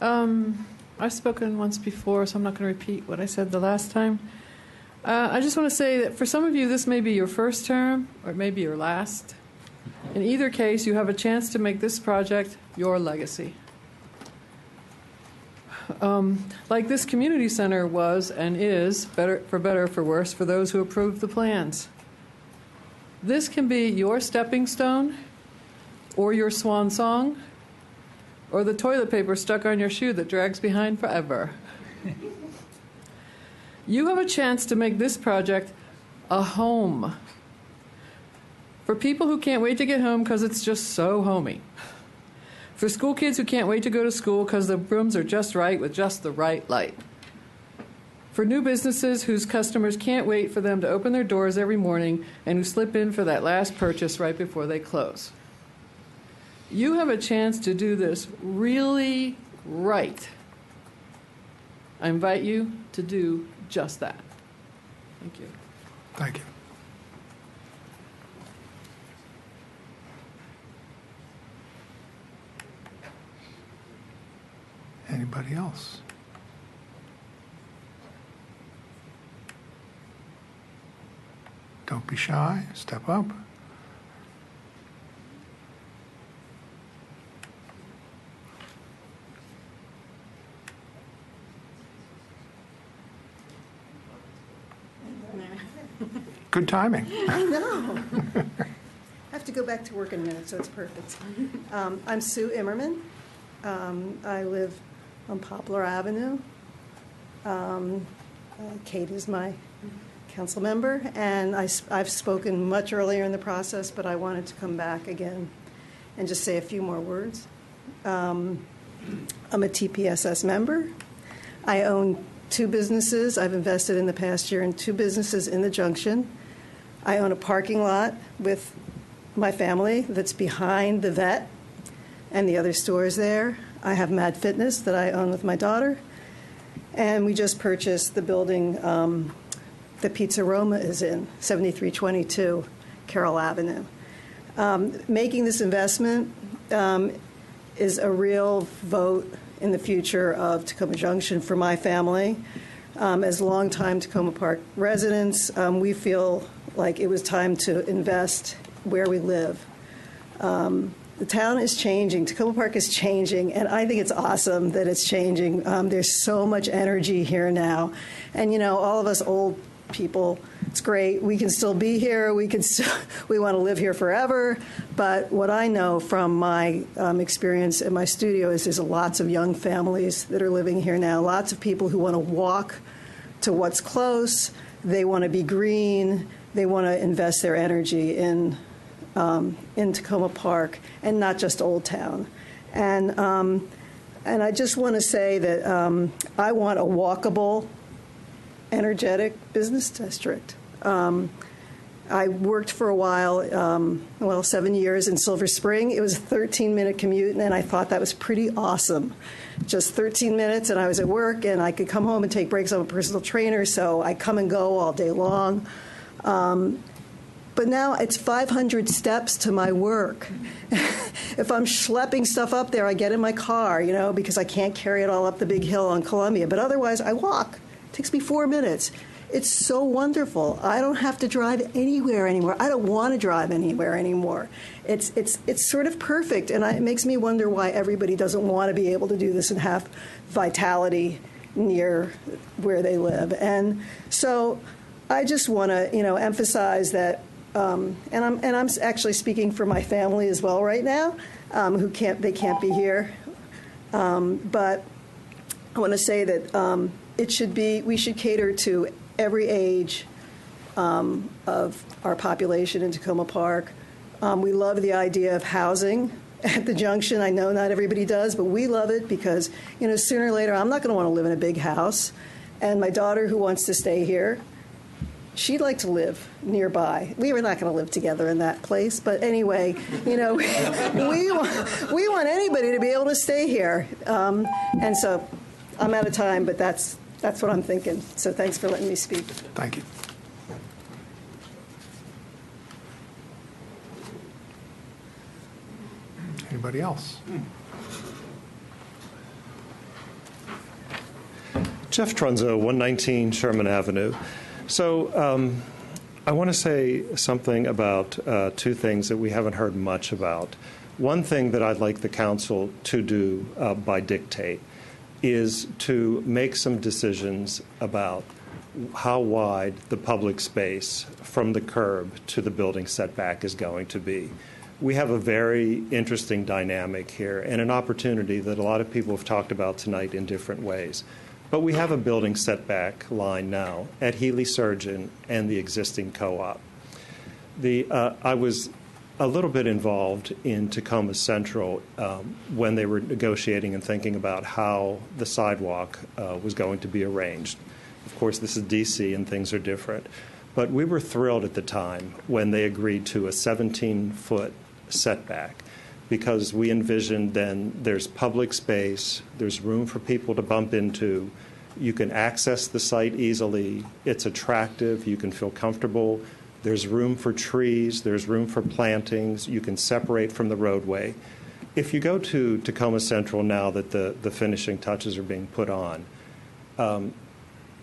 I've spoken once before, so I'm not going to repeat what I said the last time. I just want to say that for some of you, this may be your first term, or it may be your last. In either case, you have a chance to make this project your legacy. Like this community center was and is, better for worse, for those who approved the plans. This can be your stepping stone, or your swan song, or the toilet paper stuck on your shoe that drags behind forever. You have a chance to make this project a home for people who can't wait to get home because it's just so homey. For school kids who can't wait to go to school because the rooms are just right with just the right light. For new businesses whose customers can't wait for them to open their doors every morning and who slip in for that last purchase right before they close. You have a chance to do this really right. I invite you to do just that. Thank you. Thank you. Anybody else? Don't be shy. Step up. Good timing. I know. I have to go back to work in a minute, so it's perfect. I'm Sue Immerman. I live on Poplar Avenue. Kate is my council member, and I've spoken much earlier in the process, but I wanted to come back again and just say a few more words. I'm a TPSS member. I own 2 businesses. I've invested in the past year in 2 businesses in the Junction. I own a parking lot with my family that's behind the vet and the other stores there. I have Mad Fitness that I own with my daughter. And we just purchased the building that Pizza Roma is in, 7322 Carroll Avenue. Making this investment is a real vote in the future of Takoma Junction for my family. As longtime Takoma Park residents, we feel like it was time to invest where we live. The town is changing. Takoma Park is changing, and I think it's awesome that it's changing. There's so much energy here now. And, you know, all of us old people, it's great. We can still be here. We want to live here forever. But what I know from my experience in my studio is there's lots of young families that are living here now, lots of people who want to walk to what's close. They want to be green. They want to invest their energy in Takoma Park and not just Old Town. And I just want to say that I want a walkable, energetic business district. I worked for a while, 7 years in Silver Spring. It was a 13-minute commute, and I thought that was pretty awesome. Just 13 minutes, and I was at work, and I could come home and take breaks. I'm a personal trainer, so I come and go all day long. But now it's 500 steps to my work. If I'm schlepping stuff up there, I get in my car, you know, because I can't carry it all up the big hill on Columbia. But otherwise, I walk. It takes me 4 minutes. It's so wonderful. I don't have to drive anywhere anymore. I don't want to drive anywhere anymore. It's sort of perfect, and it makes me wonder why everybody doesn't want to be able to do this and have vitality near where they live. And so I just want to, emphasize that, and I'm actually speaking for my family as well right now, they can't be here, but I want to say that we should cater to every age of our population in Takoma Park. We love the idea of housing at the Junction. I know not everybody does, but we love it because, sooner or later, I'm not going to want to live in a big house. And my daughter, who wants to stay here, she'd like to live nearby. We were not going to live together in that place, but anyway, we want anybody to be able to stay here. And so I'm out of time, but that's what I'm thinking. So thanks for letting me speak. Thank you. Anybody else? Jeff Trunzo, 119 Sherman Avenue. So I want to say something about two things that we haven't heard much about. One thing that I'd like the council to do by dictate is to make some decisions about how wide the public space from the curb to the building setback is going to be. We have a very interesting dynamic here and an opportunity that a lot of people have talked about tonight in different ways. But we have a building setback line now at Healy Surgeon and the existing co-op. I was a little bit involved in Takoma Central when they were negotiating and thinking about how the sidewalk was going to be arranged. Of course, this is DC and things are different. But we were thrilled at the time when they agreed to a 17-foot setback, because we envisioned then there's public space, there's room for people to bump into, you can access the site easily, it's attractive, you can feel comfortable, there's room for trees, there's room for plantings, you can separate from the roadway. If you go to Takoma Central now that the finishing touches are being put on,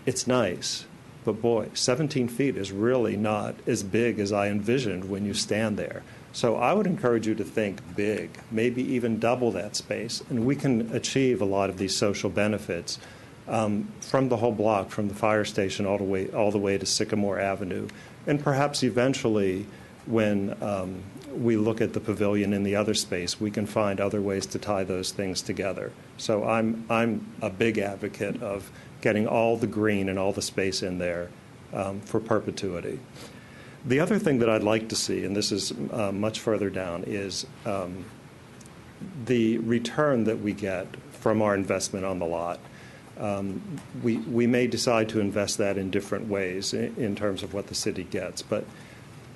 it's nice, but boy, 17 feet is really not as big as I envisioned when you stand there. So I would encourage you to think big, maybe even double that space, and we can achieve a lot of these social benefits from the whole block, from the fire station all the way to Sycamore Avenue, and perhaps eventually, when we look at the pavilion in the other space, we can find other ways to tie those things together. So I'm a big advocate of getting all the green and all the space in there for perpetuity. The other thing that I'd like to see, and this is much further down, is the return that we get from our investment on the lot. We may decide to invest that in different ways in terms of what the city gets. But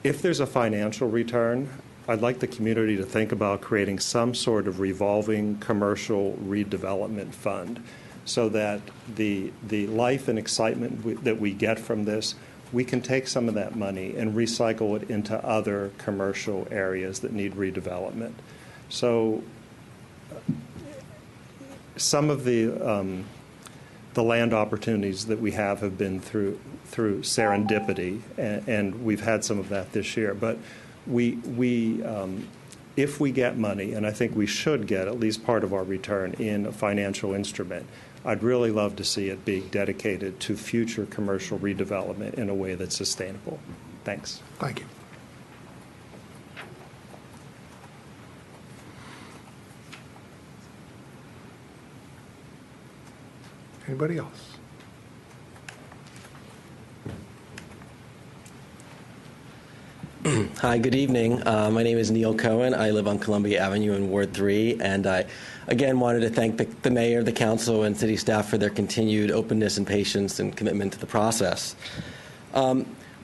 if there's a financial return, I'd like the community to think about creating some sort of revolving commercial redevelopment fund so that the life and excitement that we get from this, we can take some of that money and recycle it into other commercial areas that need redevelopment. So some of the land opportunities that we have been through serendipity, and we've had some of that this year. But if we get money, and I think we should get at least part of our return in a financial instrument, I'd really love to see it be dedicated to future commercial redevelopment in a way that's sustainable. Thanks. Thank you. Anybody else? Hi, good evening. My name is Neil Cohen. I live on Columbia Avenue in Ward 3, and I, again, wanted to thank the mayor, the council, and city staff for their continued openness and patience and commitment to the process.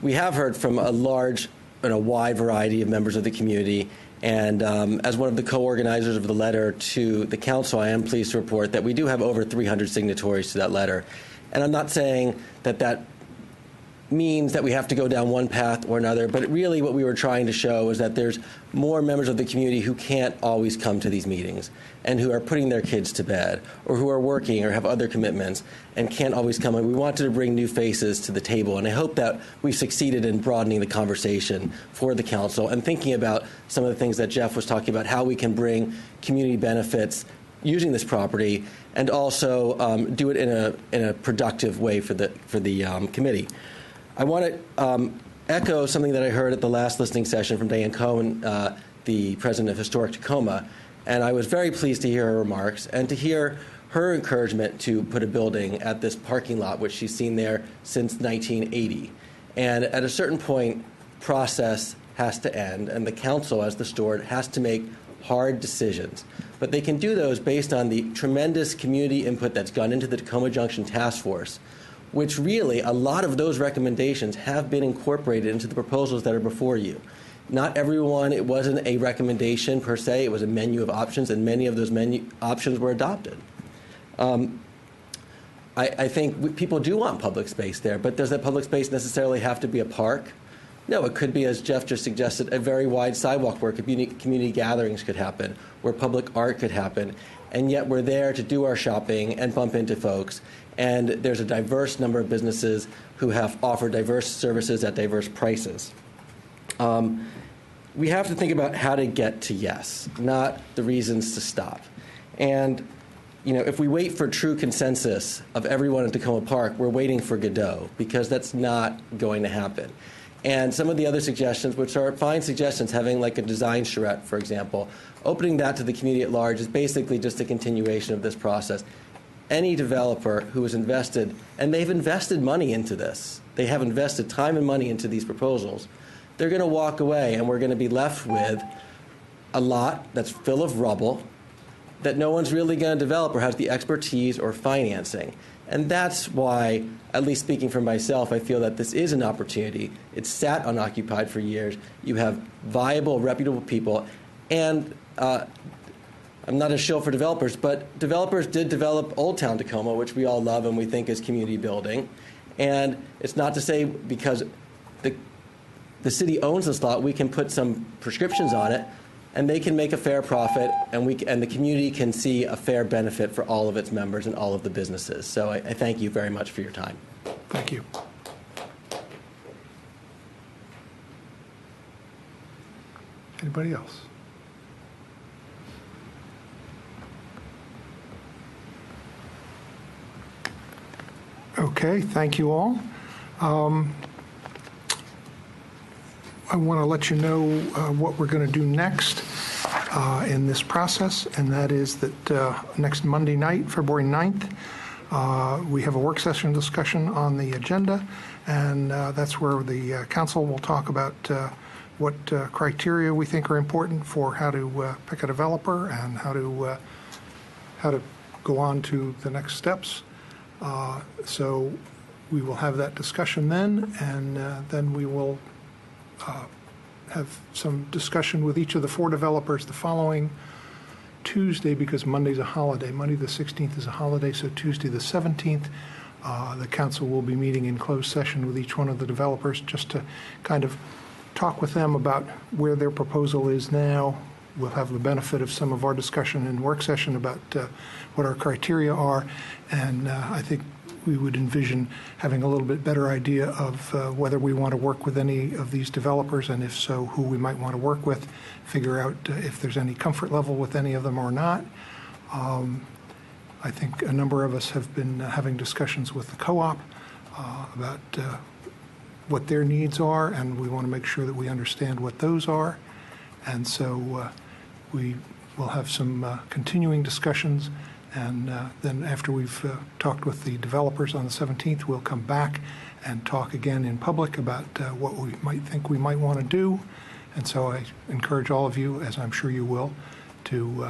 We have heard from a large and a wide variety of members of the community, and as one of the co-organizers of the letter to the council, I am pleased to report that we do have over 300 signatories to that letter. And I'm not saying that means that we have to go down one path or another, but really what we were trying to show is that there's more members of the community who can't always come to these meetings and who are putting their kids to bed or who are working or have other commitments and can't always come. And we wanted to bring new faces to the table, and I hope that we've succeeded in broadening the conversation for the council and thinking about some of the things that Jeff was talking about, how we can bring community benefits using this property and also do it in a productive way for the committee. I want to echo something that I heard at the last listening session from Diane Cohen, the president of Historic Takoma, and I was very pleased to hear her remarks and to hear her encouragement to put a building at this parking lot, which she's seen there since 1980. And at a certain point, process has to end, and the council, as the steward, has to make hard decisions. But they can do those based on the tremendous community input that's gone into the Takoma Junction Task Force, which really, a lot of those recommendations have been incorporated into the proposals that are before you. Not everyone, it wasn't a recommendation per se, it was a menu of options, and many of those menu options were adopted. I think people do want public space there, but does that public space necessarily have to be a park? No, it could be, as Jeff just suggested, a very wide sidewalk where community gatherings could happen, where public art could happen, and yet we're there to do our shopping and bump into folks. And there's a diverse number of businesses who have offered diverse services at diverse prices. We have to think about how to get to yes, not the reasons to stop. And if we wait for true consensus of everyone in Takoma Park, we're waiting for Godot, because that's not going to happen. And some of the other suggestions, which are fine suggestions, having like a design charrette, for example, opening that to the community at large is basically just a continuation of this process. Any developer who has invested, and they've invested money into this, they have invested time and money into these proposals, they're going to walk away, and we're going to be left with a lot that's full of rubble that no one's really going to develop or has the expertise or financing. And that's why, at least speaking for myself, I feel that this is an opportunity. It's sat unoccupied for years. You have viable, reputable people. And I'm not a shill for developers, but developers did develop Old Town Takoma, which we all love and we think is community building. And it's not to say because the city owns this lot, we can put some prescriptions on it, and they can make a fair profit, and the community can see a fair benefit for all of its members and all of the businesses. So I thank you very much for your time. Thank you. Anybody else? Okay, thank you all. I want to let you know what we're going to do next in this process, and that is that next Monday night, February 9th, we have a work session discussion on the agenda, and that's where the council will talk about what criteria we think are important for how to pick a developer and how to go on to the next steps. So we will have that discussion then, and then we will have some discussion with each of the 4 developers the following Tuesday, because Monday's a holiday. Monday the 16th is a holiday, so Tuesday the 17th, the council will be meeting in closed session with each one of the developers just to kind of talk with them about where their proposal is now. We'll have the benefit of some of our discussion in work session about what our criteria are, and I think we would envision having a little bit better idea of whether we want to work with any of these developers, and if so, who we might want to work with, figure out if there's any comfort level with any of them or not. I think a number of us have been having discussions with the co-op about what their needs are, and we want to make sure that we understand what those are. And so we will have some continuing discussions. And then after we've talked with the developers on the 17th, we'll come back and talk again in public about what we might think we might want to do. And so I encourage all of you, as I'm sure you will, to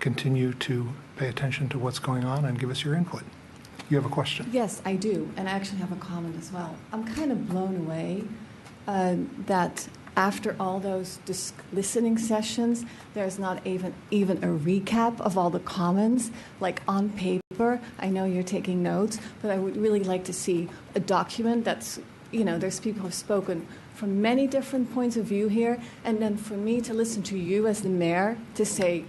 continue to pay attention to what's going on and give us your input. You have a question? Yes, I do. And I actually have a comment as well. I'm kind of blown away that after all those listening sessions, there's not even a recap of all the comments, like on paper. I know you're taking notes, but I would really like to see a document that's, there's people who have spoken from many different points of view here, and then for me to listen to you as the mayor to say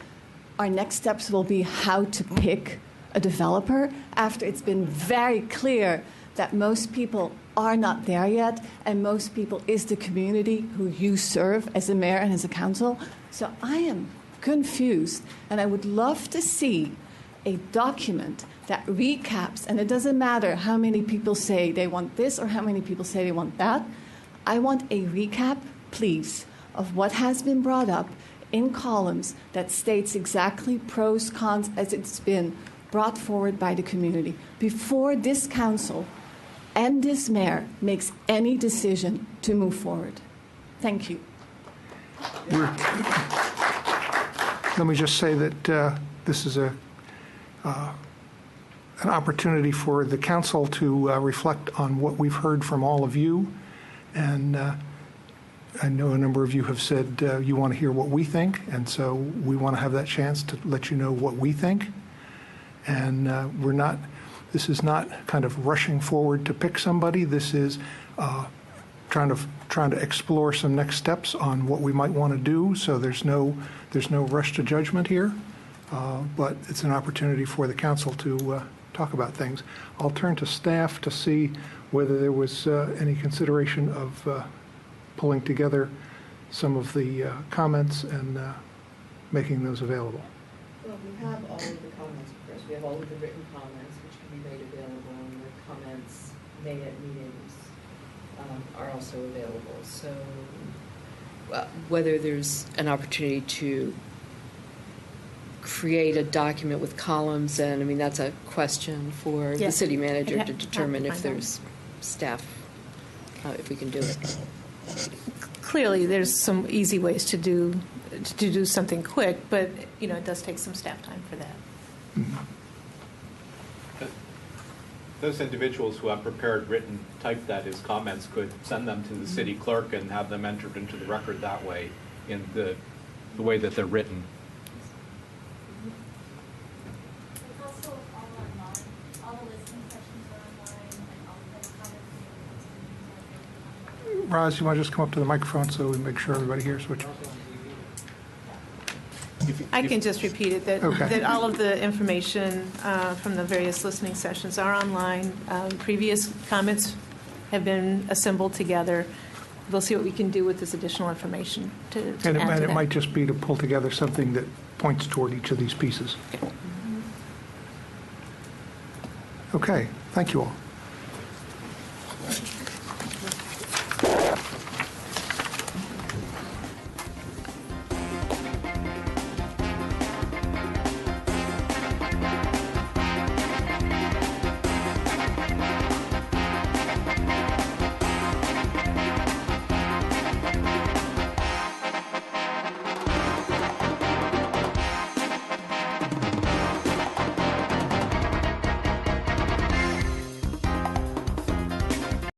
our next steps will be how to pick a developer after it's been very clear that most people are not there yet, and most people is the community who you serve as a mayor and as a council. So I am confused, and I would love to see a document that recaps, and it doesn't matter how many people say they want this or how many people say they want that. I want a recap, please, of what has been brought up in columns that states exactly pros, cons, as it's been brought forward by the community before this council and this mayor makes any decision to move forward. Thank you. Let me just say that this is an opportunity for the council to reflect on what we've heard from all of you. And I know a number of you have said you want to hear what we think, and so we want to have that chance to let you know what we think. And this is not kind of rushing forward to pick somebody. This is trying to explore some next steps on what we might want to do. So there's no rush to judgment here, but it's an opportunity for the council to talk about things. I'll turn to staff to see whether there was any consideration of pulling together some of the comments and making those available. Well, we have all of the comments, of course. We have all of the written comments, which can be made available, and the comments made at meetings are also available. So whether there's an opportunity to create a document with columns, and I mean, that's a question for the city manager to determine if there's staff, if we can do it. Clearly, there's some easy ways to do something quick, but it does take some staff time for that. Those individuals who have prepared written type that as comments could send them to the city clerk and have them entered into the record that way in the way that they're written. Roz, you want to just come up to the microphone so we make sure everybody hears what you... I can just repeat it, that all of the information from the various listening sessions are online. Previous comments have been assembled together. We'll see what we can do with this additional information to add to that. It might just be to pull together something that points toward each of these pieces. Okay, thank you all.